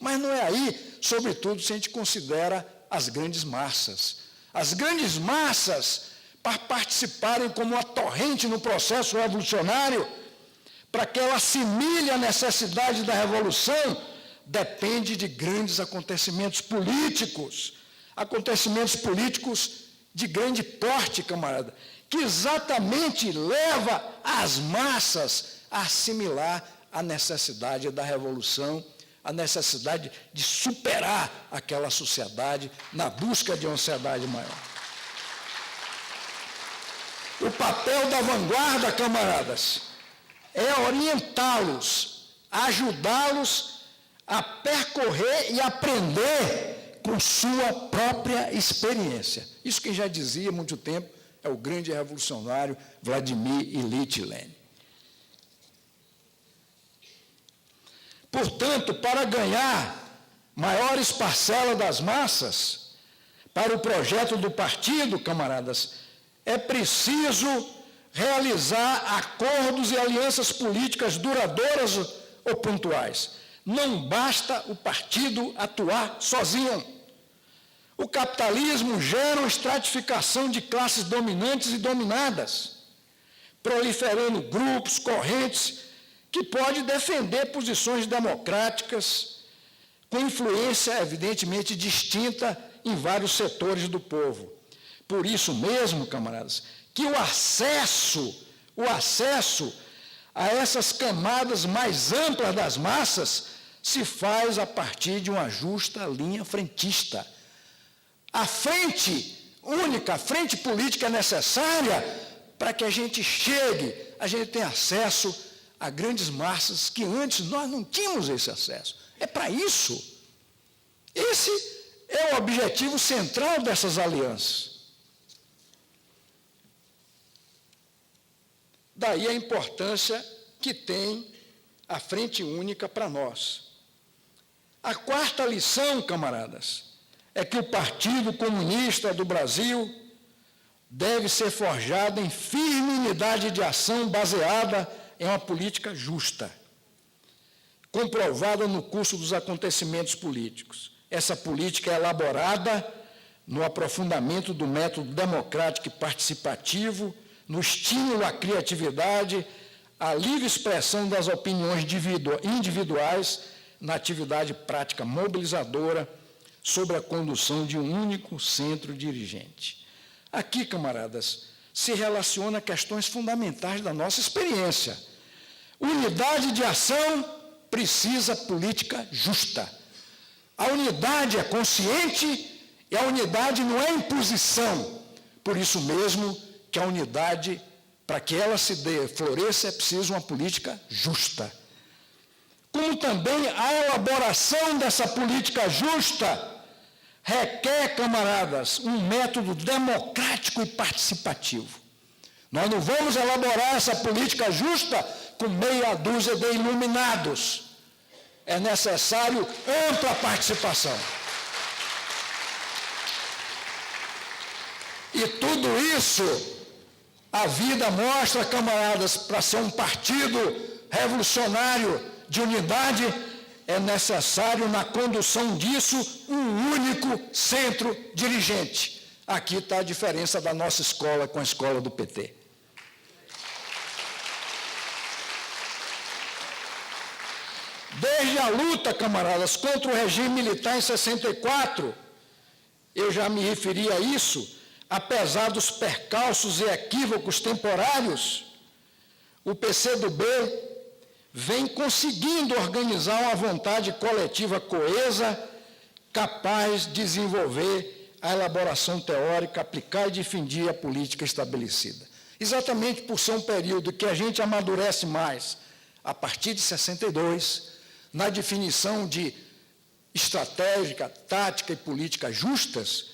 mas não é aí, sobretudo se a gente considera as grandes massas. As grandes massas, para participarem como uma torrente no processo revolucionário, para que ela assimile a necessidade da revolução, depende de grandes acontecimentos políticos de grande porte, camarada, que exatamente leva as massas a assimilar a necessidade da revolução, a necessidade de superar aquela sociedade na busca de uma sociedade maior. O papel da vanguarda, camaradas, é orientá-los, ajudá-los a percorrer e aprender com sua própria experiência. Isso quem já dizia há muito tempo é o grande revolucionário Vladimir Ilyich Lenin. Portanto, para ganhar maiores parcelas das massas, para o projeto do partido, camaradas, é preciso realizar acordos e alianças políticas duradouras ou pontuais. Não basta o partido atuar sozinho. O capitalismo gera uma estratificação de classes dominantes e dominadas, proliferando grupos, correntes, que pode defender posições democráticas, com influência evidentemente distinta em vários setores do povo. Por isso mesmo, camaradas, que o acesso a essas camadas mais amplas das massas se faz a partir de uma justa linha frentista. A frente única, a frente política necessária para que a gente tenha acesso a grandes massas que antes nós não tínhamos esse acesso. É para isso. Esse é o objetivo central dessas alianças. Daí a importância que tem a frente única para nós. A quarta lição, camaradas, é que o Partido Comunista do Brasil deve ser forjado em firme unidade de ação baseada em uma política justa, comprovada no curso dos acontecimentos políticos. Essa política é elaborada no aprofundamento do método democrático e participativo, no estímulo à criatividade, à livre expressão das opiniões individuais, na atividade prática mobilizadora, sob a condução de um único centro dirigente. Aqui, camaradas, se relaciona questões fundamentais da nossa experiência. Unidade de ação precisa política justa. A unidade é consciente e a unidade não é imposição. Por isso mesmo que a unidade, para que ela se floresça, é preciso uma política justa. Como também a elaboração dessa política justa requer, camaradas, um método democrático e participativo. Nós não vamos elaborar essa política justa com meia dúzia de iluminados. É necessário ampla participação. E tudo isso, a vida mostra, camaradas, para ser um partido revolucionário de unidade, é necessário, na condução disso, um único centro dirigente. Aqui está a diferença da nossa escola com a escola do PT. Desde a luta, camaradas, contra o regime militar em 64, eu já me referi a isso, apesar dos percalços e equívocos temporários, o PCdoB vem conseguindo organizar uma vontade coletiva coesa, capaz de desenvolver a elaboração teórica, aplicar e defender a política estabelecida. Exatamente por ser um período que a gente amadurece mais, a partir de 62, na definição de estratégia, tática e política justas,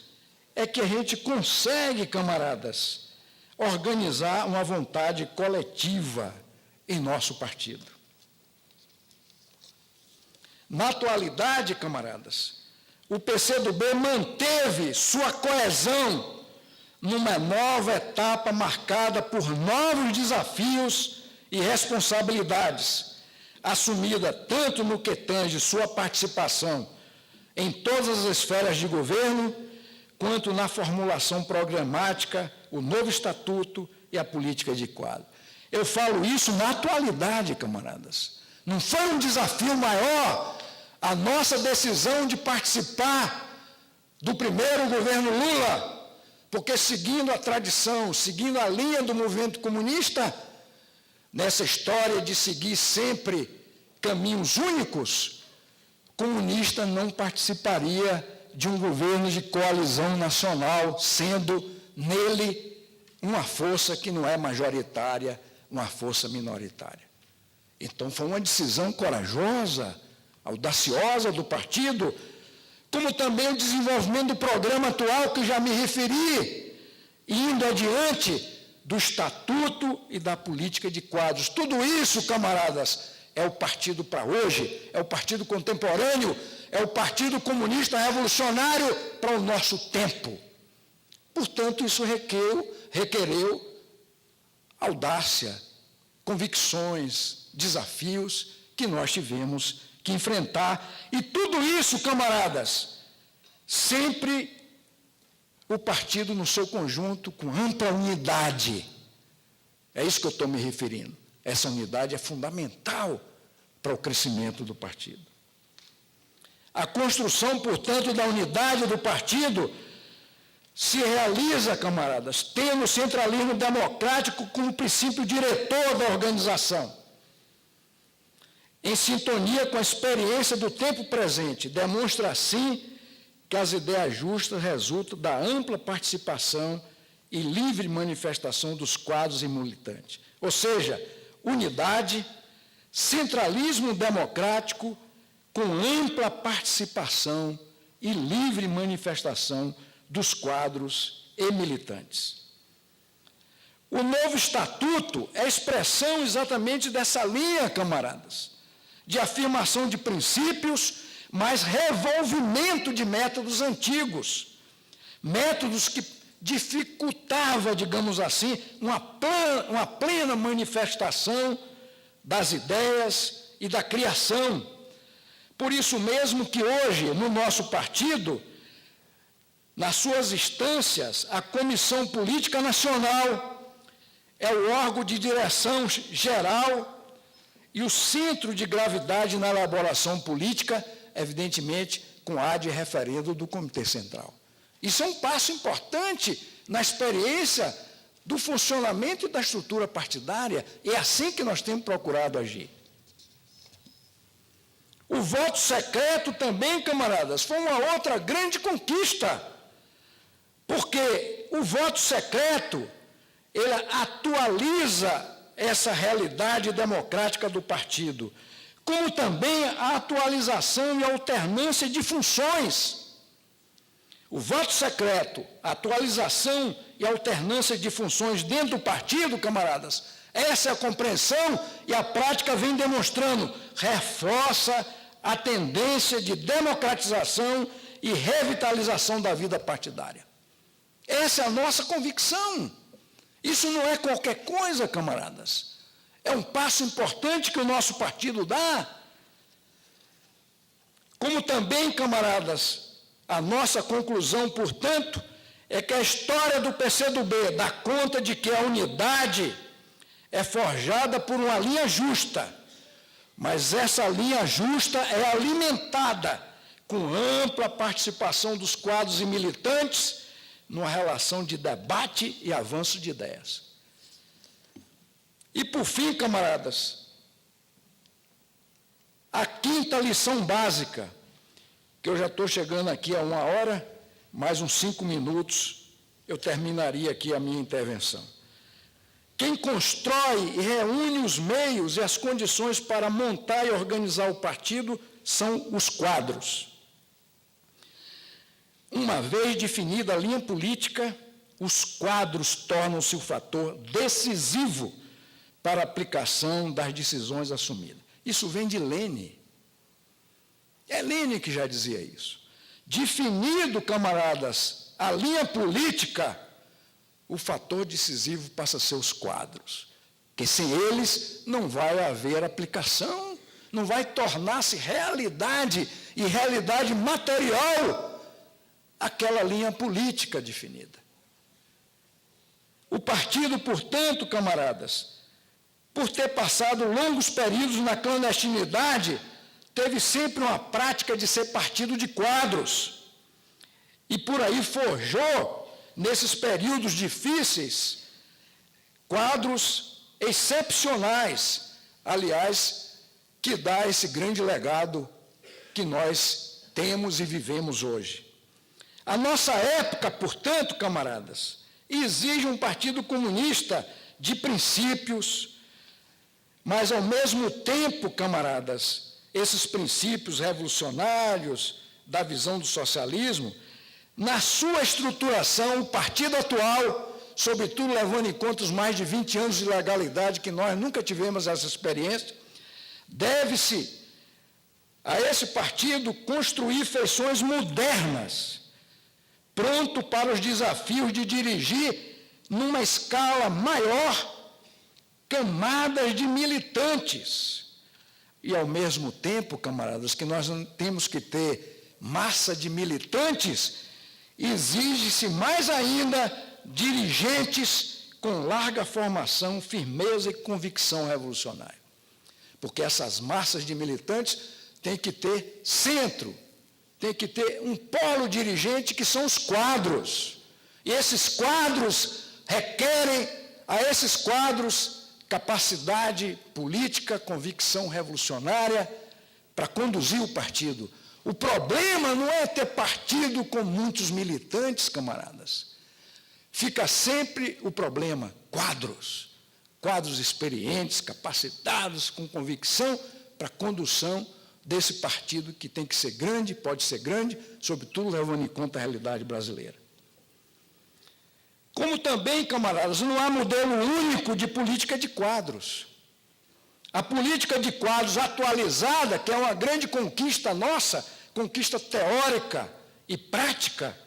é que a gente consegue, camaradas, organizar uma vontade coletiva em nosso partido. Na atualidade, camaradas, o PCdoB manteve sua coesão numa nova etapa marcada por novos desafios e responsabilidades, assumida tanto no que tange sua participação em todas as esferas de governo, quanto na formulação programática, o novo estatuto e a política de quadro. Eu falo isso na atualidade, camaradas. Não foi um desafio maior a nossa decisão de participar do primeiro governo Lula, porque seguindo a tradição, seguindo a linha do movimento comunista, nessa história de seguir sempre caminhos únicos, comunista não participaria de um governo de coalizão nacional, sendo nele uma força que não é majoritária, uma força minoritária. Então, foi uma decisão corajosa, audaciosa do partido, como também o desenvolvimento do programa atual, que já me referi, indo adiante do estatuto e da política de quadros. Tudo isso, camaradas, é o partido para hoje, é o partido contemporâneo, é o Partido Comunista Revolucionário para o nosso tempo. Portanto, isso requereu audácia, convicções, desafios que nós tivemos que enfrentar. E tudo isso, camaradas, sempre o partido no seu conjunto, com ampla unidade. É isso que eu estou me referindo. Essa unidade é fundamental para o crescimento do partido. A construção, portanto, da unidade do partido se realiza, camaradas, tendo o centralismo democrático como princípio diretor da organização, em sintonia com a experiência do tempo presente. Demonstra, assim, que as ideias justas resultam da ampla participação e livre manifestação dos quadros e militantes. Ou seja, unidade, centralismo democrático com ampla participação e livre manifestação dos quadros e militantes. O novo estatuto é expressão exatamente dessa linha, camaradas, de afirmação de princípios, mas revolvimento de métodos antigos, métodos que dificultava, digamos assim, uma plena manifestação das ideias e da criação. Por isso mesmo que hoje, no nosso partido, nas suas instâncias, a Comissão Política Nacional é o órgão de direção geral e o centro de gravidade na elaboração política, evidentemente, com a de referendo do Comitê Central. Isso é um passo importante na experiência do funcionamento e da estrutura partidária. É assim que nós temos procurado agir. O voto secreto também, camaradas, foi uma outra grande conquista, porque o voto secreto, ele atualiza essa realidade democrática do partido, como também a atualização e alternância de funções. O voto secreto, a atualização e alternância de funções dentro do partido, camaradas, essa é a compreensão e a prática vem demonstrando, reforça a tendência de democratização e revitalização da vida partidária. Essa é a nossa convicção. Isso não é qualquer coisa, camaradas. É um passo importante que o nosso partido dá. Como também, camaradas, a nossa conclusão, portanto, é que a história do PCdoB dá conta de que a unidade é forjada por uma linha justa, mas essa linha justa é alimentada com ampla participação dos quadros e militantes numa relação de debate e avanço de ideias. E, por fim, camaradas, a quinta lição básica, que eu já estou chegando aqui a 1 hora, mais uns 5 minutos, eu terminaria aqui a minha intervenção. Quem constrói e reúne os meios e as condições para montar e organizar o partido são os quadros. Uma vez definida a linha política, os quadros tornam-se o fator decisivo para a aplicação das decisões assumidas. Isso vem de Lênin. É Lênin que já dizia isso. Definido, camaradas, a linha política, o fator decisivo passa a ser os quadros, porque sem eles não vai haver aplicação não vai tornar-se realidade e realidade material aquela linha política definida. O partido, portanto, camaradas, por ter passado longos períodos na clandestinidade, teve sempre uma prática de ser partido de quadros. E por aí forjou, nesses períodos difíceis, quadros excepcionais, aliás, que dá esse grande legado que nós temos e vivemos hoje. A nossa época, portanto, camaradas, exige um partido comunista de princípios, mas, ao mesmo tempo, camaradas, esses princípios revolucionários da visão do socialismo, na sua estruturação, o partido atual, sobretudo levando em conta os mais de 20 anos de legalidade, que nós nunca tivemos essa experiência, deve-se a esse partido construir feições modernas, pronto para os desafios de dirigir, numa escala maior, camadas de militantes. E, ao mesmo tempo, camaradas, que nós não temos que ter massa de militantes, exige-se mais ainda dirigentes com larga formação, firmeza e convicção revolucionária. Porque essas massas de militantes têm que ter centro, tem que ter um polo dirigente que são os quadros. E esses quadros requerem a esses quadros capacidade política, convicção revolucionária para conduzir o partido. O problema não é ter partido com muitos militantes, camaradas. Fica sempre o problema, quadros experientes, capacitados, com convicção para a condução desse partido que tem que ser grande, pode ser grande, sobretudo levando em conta a realidade brasileira. Como também, camaradas, não há modelo único de política de quadros. A política de quadros atualizada, que é uma grande conquista nossa, conquista teórica e prática,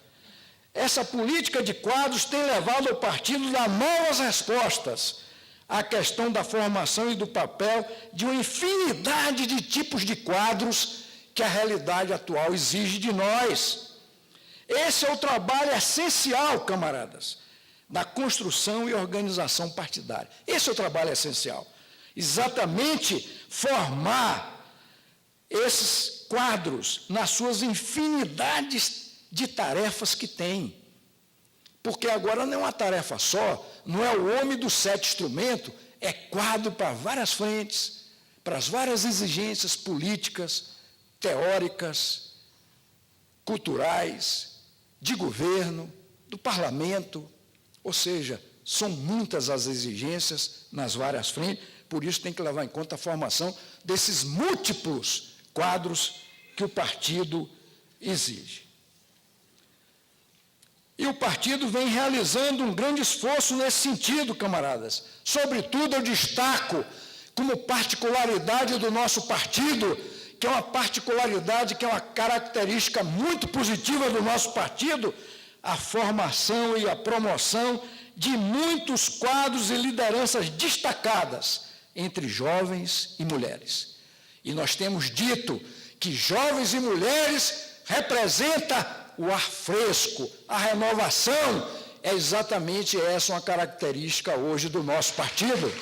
essa política de quadros tem levado ao partido a dar novas respostas à questão da formação e do papel de uma infinidade de tipos de quadros que a realidade atual exige de nós. Esse é o trabalho essencial, camaradas, da construção e organização partidária. Esse é o trabalho essencial. Exatamente formar esses quadros nas suas infinidades de tarefas que têm. Porque agora não é uma tarefa só, não é o homem dos 7 instrumentos, é quadro para várias frentes, para as várias exigências políticas, teóricas, culturais, de governo, do parlamento. Ou seja, são muitas as exigências nas várias frentes, por isso tem que levar em conta a formação desses múltiplos quadros que o partido exige. E o partido vem realizando um grande esforço nesse sentido, camaradas. Sobretudo, eu destaco como particularidade do nosso partido, que é uma particularidade, que é uma característica muito positiva do nosso partido, a formação e a promoção de muitos quadros e lideranças destacadas entre jovens e mulheres. E nós temos dito que jovens e mulheres representam o ar fresco, a renovação. É exatamente essa uma característica hoje do nosso partido.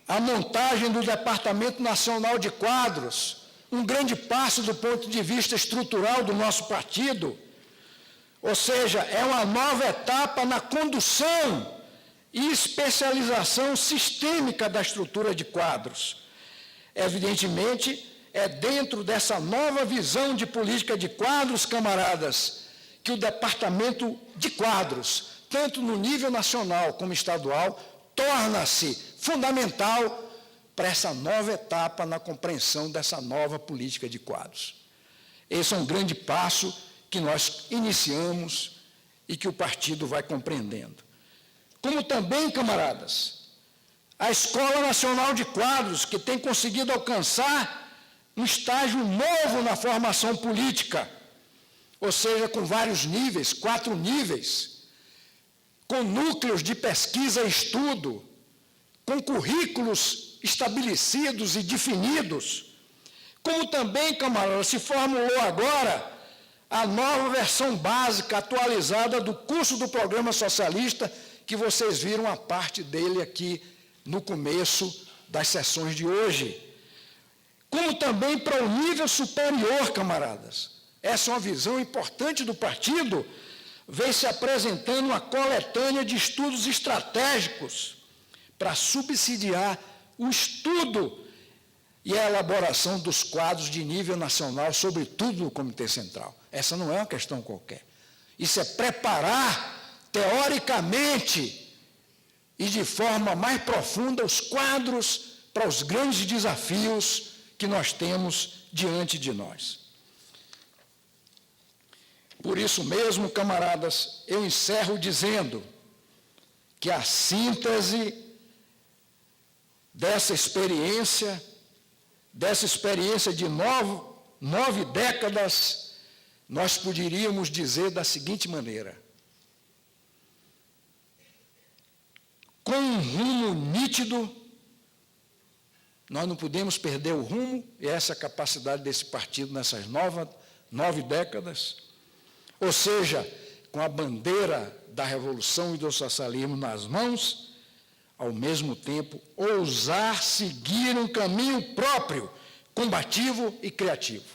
A montagem do Departamento Nacional de Quadros, um grande passo do ponto de vista estrutural do nosso partido, ou seja, é uma nova etapa na condução e especialização sistêmica da estrutura de quadros. Evidentemente, é dentro dessa nova visão de política de quadros, camaradas, que o Departamento de Quadros, tanto no nível nacional como estadual, torna-se fundamental para essa nova etapa na compreensão dessa nova política de quadros. Esse é um grande passo que nós iniciamos e que o partido vai compreendendo. Como também, camaradas, a Escola Nacional de Quadros, que tem conseguido alcançar um estágio novo na formação política, ou seja, com vários níveis, 4 níveis, com núcleos de pesquisa e estudo, com currículos estabelecidos e definidos, como também, camaradas, se formulou agora a nova versão básica atualizada do curso do Programa Socialista, que vocês viram a parte dele aqui no começo das sessões de hoje. Como também para o nível superior, camaradas. Essa é uma visão importante do partido, vem se apresentando uma coletânea de estudos estratégicos para subsidiar o estudo e a elaboração dos quadros de nível nacional, sobretudo no Comitê Central. Essa não é uma questão qualquer. Isso é preparar, teoricamente, e de forma mais profunda, os quadros para os grandes desafios que nós temos diante de nós. Por isso mesmo, camaradas, eu encerro dizendo que a síntese dessa experiência de nove décadas, nós poderíamos dizer da seguinte maneira: com um rumo nítido, nós não podemos perder o rumo, e essa é a capacidade desse partido nessas nove décadas, ou seja, com a bandeira da revolução e do socialismo nas mãos, ao mesmo tempo, ousar seguir um caminho próprio, combativo e criativo.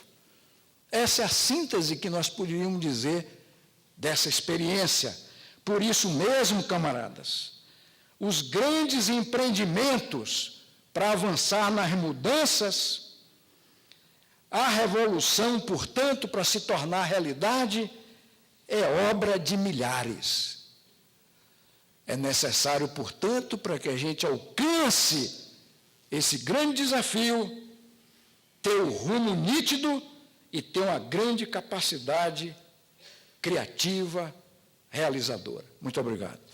Essa é a síntese que nós poderíamos dizer dessa experiência. Por isso mesmo, camaradas, os grandes empreendimentos para avançar nas mudanças, a revolução, portanto, para se tornar realidade, é obra de milhares. É necessário, portanto, para que a gente alcance esse grande desafio, ter o rumo nítido e ter uma grande capacidade criativa, realizadora. Muito obrigado.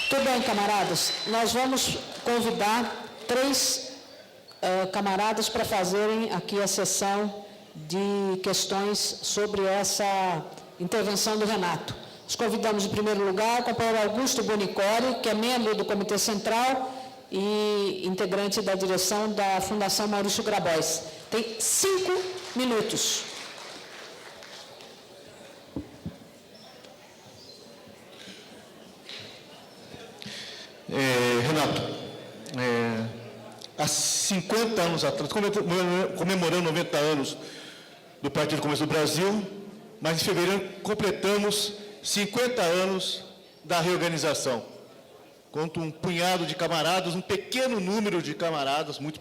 Tudo bem, camaradas. Nós vamos convidar 3 camaradas para fazerem aqui a sessão de questões sobre essa intervenção do Renato. Os convidamos, em primeiro lugar, o companheiro Augusto Bonicori, que é membro do Comitê Central e integrante da direção da Fundação Maurício Grabois. Tem 5 minutos. Renato, há 50 anos atrás, comemorando 90 anos do Partido Comunista do Brasil, mas em fevereiro completamos 50 anos da reorganização. Conto um punhado de camaradas, um pequeno número de camaradas, muito